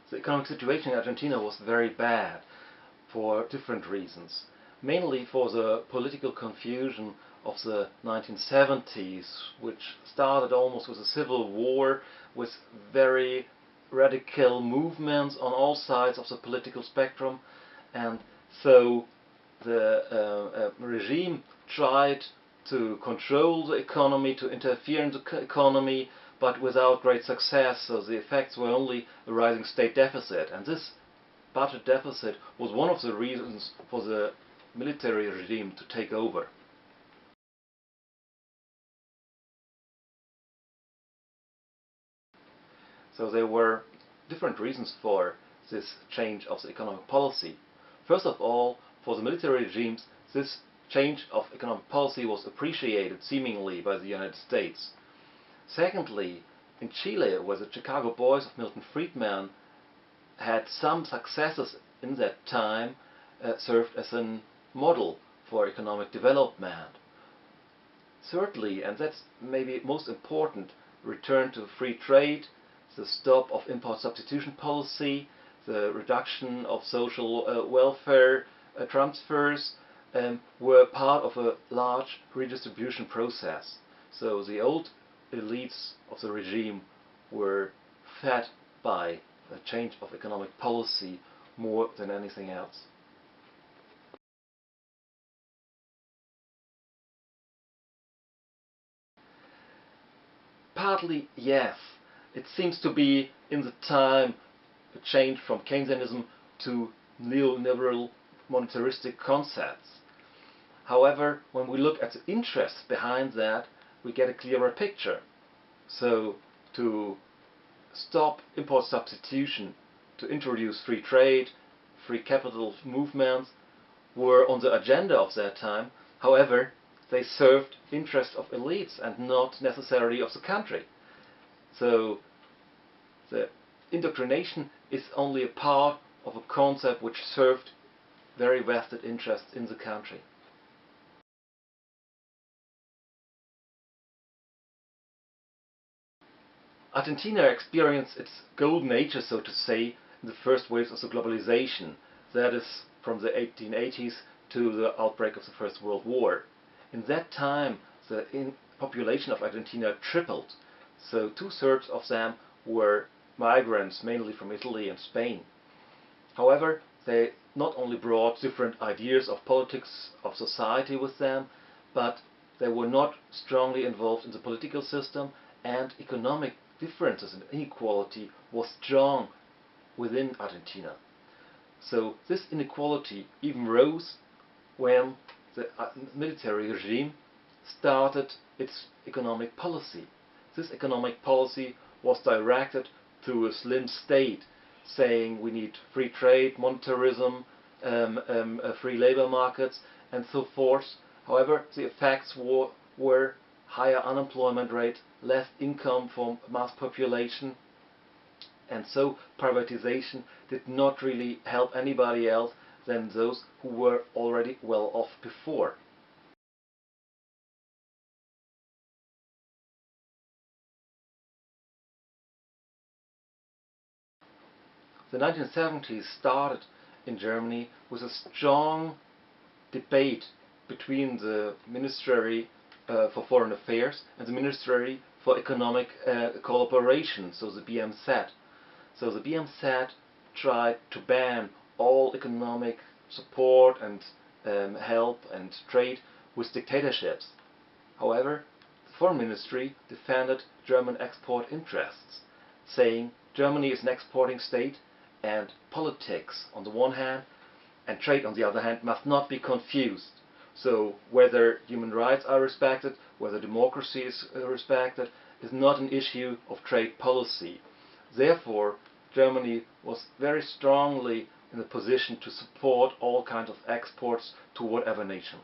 The economic situation in Argentina was very bad for different reasons. Mainly for the political confusion of the 1970s, which started almost with a civil war, with very radical movements on all sides of the political spectrum, and so the regime tried to control the economy, to interfere in the economy, but without great success. So the effects were only a rising state deficit, and this budget deficit was one of the reasons for the military regime to take over. So there were different reasons for this change of the economic policy. First of all, for the military regimes, this change of economic policy was appreciated seemingly by the United States. Secondly, in Chile, where the Chicago Boys of Milton Friedman had some successes in that time, served as a model for economic development. Thirdly, and that's maybe most important, return to free trade, the stop of import substitution policy, the reduction of social welfare transfers were part of a large redistribution process. So the old elites of the regime were fed by a change of economic policy more than anything else. Partly, yes. It seems to be in the time a change from Keynesianism to neoliberal monetaristic concepts. However, when we look at the interests behind that, we get a clearer picture. So, to stop import substitution, to introduce free trade, free capital movements, were on the agenda of that time. However, they served interests of elites and not necessarily of the country. So the indoctrination is only a part of a concept which served very vested interests in the country. Argentina experienced its golden age, so to say, in the first waves of the globalization, that is, from the 1880s to the outbreak of the First World War. In that time, the population of Argentina tripled, so 2/3 of them were migrants, mainly from Italy and Spain. However, they not only brought different ideas of politics, of society with them, but they were not strongly involved in the political system, and economic differences and inequality was strong within Argentina. So this inequality even rose when the military regime started its economic policy. This economic policy was directed to a slim state, saying we need free trade, monetarism, free labor markets, and so forth. However, the effects were higher unemployment rate, less income for mass population, and so privatization did not really help anybody else than those who were already well off before. The 1970s started in Germany with a strong debate between the Ministry for Foreign Affairs and the Ministry for Economic Cooperation, so the BMZ. So the BMZ tried to ban all economic support and help and trade with dictatorships. However, the Foreign Ministry defended German export interests, saying Germany is an exporting state and politics on the one hand and trade on the other hand must not be confused. So whether human rights are respected, whether democracy is respected, is not an issue of trade policy. Therefore, Germany was very strongly in a position to support all kinds of exports to whatever nation.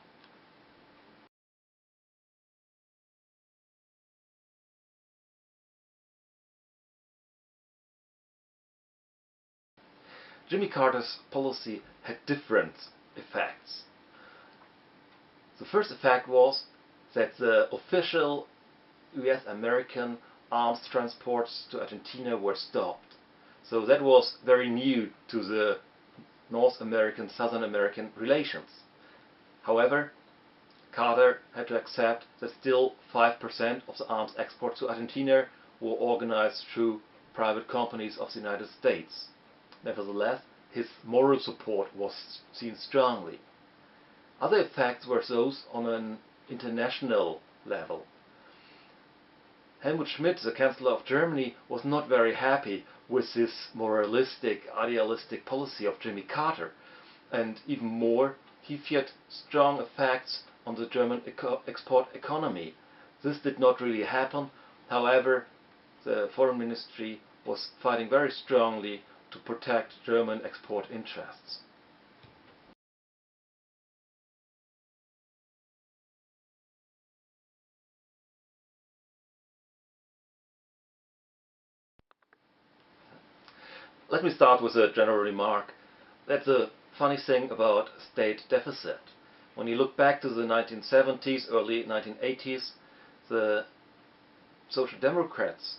Jimmy Carter's policy had different effects. The first effect was that the official US-American arms transports to Argentina were stopped. So that was very new to the North American, Southern American relations. However, Carter had to accept that still 5% of the arms exports to Argentina were organized through private companies of the United States. Nevertheless, his moral support was seen strongly. Other effects were those on an international level. Helmut Schmidt, the Chancellor of Germany, was not very happy with this moralistic, idealistic policy of Jimmy Carter, and even more, he feared strong effects on the German export economy. This did not really happen. However, the Foreign Ministry was fighting very strongly to protect German export interests. Let me start with a general remark. That's a funny thing about state deficit. When you look back to the 1970s, early 1980s, the Social Democrats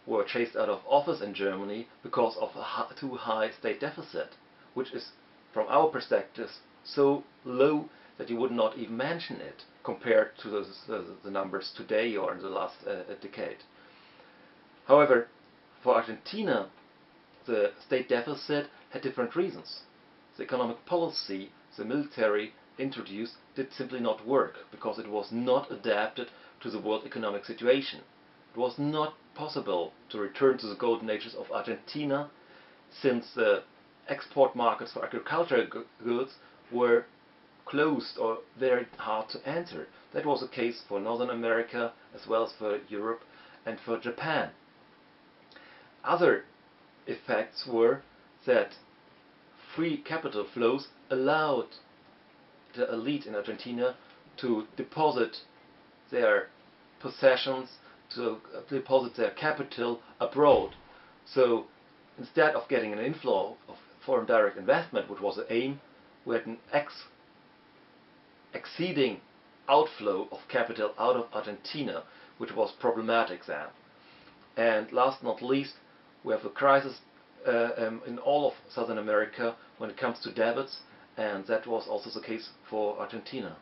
were chased out of office in Germany because of a too high state deficit, which is, from our perspective, so low that you would not even mention it compared to the numbers today or in the last decade. However, for Argentina, the state deficit had different reasons. The economic policy the military introduced did simply not work because it was not adapted to the world economic situation. It was not possible to return to the golden ages of Argentina since the export markets for agricultural goods were closed or very hard to enter. That was the case for Northern America as well as for Europe and for Japan. Other effects were that free capital flows allowed the elite in Argentina to deposit their possessions, to deposit their capital abroad. So instead of getting an inflow of foreign direct investment, which was the aim, we had an exceeding outflow of capital out of Argentina, which was problematic then. And last but not least, we have a crisis in all of Southern America when it comes to debits, and that was also the case for Argentina.